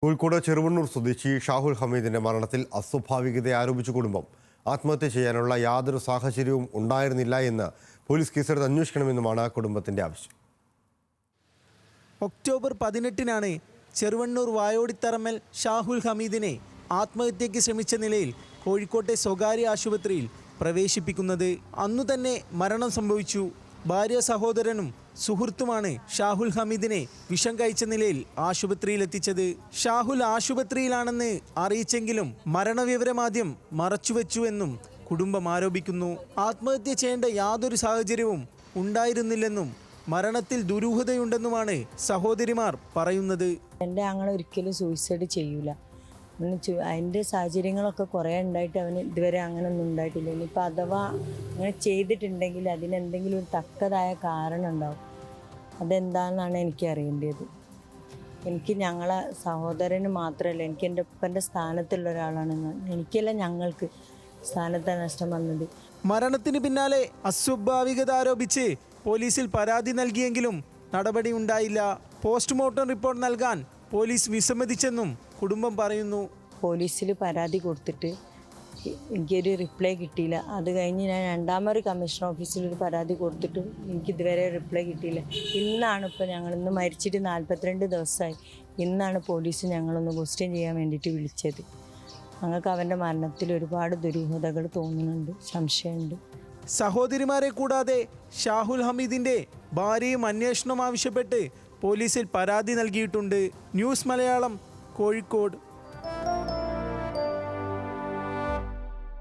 കോഴിക്കോട് ചെറുവണ്ണൂർ സ്വദേശി ഷാഹുൽ ഹമീദിന്റെ മരണത്തിൽ അസ്വാഭാവികത ആരോപിച്ച കുടുംബം ആത്മഹത്യ ചെയ്യാനുള്ള യാതൊരു സാഹചര്യവും ഉണ്ടായിരുന്നില്ല എന്ന് പോലീസ് കേസെടുത്ത് അന്വേഷിക്കണമെന്നുമാണ് കുടുംബത്തിന്റെ ആവശ്യം. ഒക്ടോബർ 18-നാണ് ചെറുവണ്ണൂർ വായോടിത്തറമ്മൽ ഷാഹുൽ ഹമീദിനെ ആത്മഹത്യയ്ക്ക് ശ്രമിച്ച നിലയിൽ കോഴിക്കോട്ടെ സ്വകാര്യ ആശുപത്രിയിൽ പ്രവേശിപ്പിക്കുന്നത്. അന്നു തന്നെ മരണം സംഭവിച്ചു. ഭാര്യ സഹോദരനും സുഹൃത്തുമാണ് ഷാഹുൽ ഹമീദിനെ വിഷം കഴിച്ച നിലയിൽ ആശുപത്രിയിലെത്തിച്ചത്. ഷാഹുൽ ആശുപത്രിയിലാണെന്ന് അറിയിച്ചെങ്കിലും മരണവിവരം ആദ്യം മറച്ചുവെച്ചു എന്നും കുടുംബം ആരോപിക്കുന്നു. ആത്മഹത്യ ചെയ്യേണ്ട യാതൊരു സാഹചര്യവും ഉണ്ടായിരുന്നില്ലെന്നും മരണത്തിൽ ദുരൂഹതയുണ്ടെന്നുമാണ് സഹോദരിമാർ പറയുന്നത്. എൻ്റെ ആങ്ങള ഒരിക്കലും സൂയിസൈഡ് ചെയ്യൂല. അതിൻ്റെ സാഹചര്യങ്ങളൊക്കെ കുറേ ഉണ്ടായിട്ട് അവന് ഇതുവരെ അങ്ങനെ ഒന്നും ഉണ്ടായിട്ടില്ല. ഇനിയിപ്പോൾ അഥവാ അങ്ങനെ ചെയ്തിട്ടുണ്ടെങ്കിൽ അതിനെന്തെങ്കിലും ഒരു തക്കതായ കാരണം ഉണ്ടാവും. അതെന്താണെന്നാണ് എനിക്ക് അറിയേണ്ടത്. എനിക്ക് ഞങ്ങളെ സഹോദരന് മാത്രമല്ല, എനിക്ക് എൻ്റെ ഉപ്പൻ്റെ സ്ഥാനത്തുള്ള ഒരാളാണെന്ന്. എനിക്കല്ല, ഞങ്ങൾക്ക് സ്ഥാനത്താണ് നഷ്ടം വന്നത്. മരണത്തിന് പിന്നാലെ അസ്വാഭാവികത ആരോപിച്ച് പോലീസിൽ പരാതി നൽകിയെങ്കിലും നടപടി ഉണ്ടായില്ല. പോസ്റ്റ്മോർട്ടം റിപ്പോർട്ട് നൽകാൻ പോലീസ് വിസമ്മതിച്ചെന്നും കുടുംബം പറയുന്നു. പോലീസിൽ പരാതി കൊടുത്തിട്ട് എനിക്കൊരു റിപ്ലൈ കിട്ടിയില്ല. അത് കഴിഞ്ഞ് ഞാൻ രണ്ടാമൊരു കമ്മീഷൻ ഓഫീസിലൊരു പരാതി കൊടുത്തിട്ട് എനിക്ക് ഇതുവരെ റിപ്ലൈ കിട്ടിയില്ല. ഇന്നാണ് ഇപ്പോൾ ഞങ്ങളിന്ന് മരിച്ചിട്ട് 42 ദിവസമായി. ഇന്നാണ് പോലീസ് ഞങ്ങളൊന്ന് ക്വസ്റ്റ്യൻ ചെയ്യാൻ വേണ്ടിയിട്ട് വിളിച്ചത്. ഞങ്ങൾക്ക് അവൻ്റെ മരണത്തിൽ ഒരുപാട് ദുരൂഹതകൾ തോന്നുന്നുണ്ട്, സംശയമുണ്ട്. സഹോദരിമാരെ കൂടാതെ ഷാഹുൽ ഹമീദിന്റെ ഭാര്യയും അന്വേഷണം ആവശ്യപ്പെട്ട് പോലീസിൽ പരാതി നൽകിയിട്ടുണ്ട്. ന്യൂസ് മലയാളം, കോഴിക്കോട്.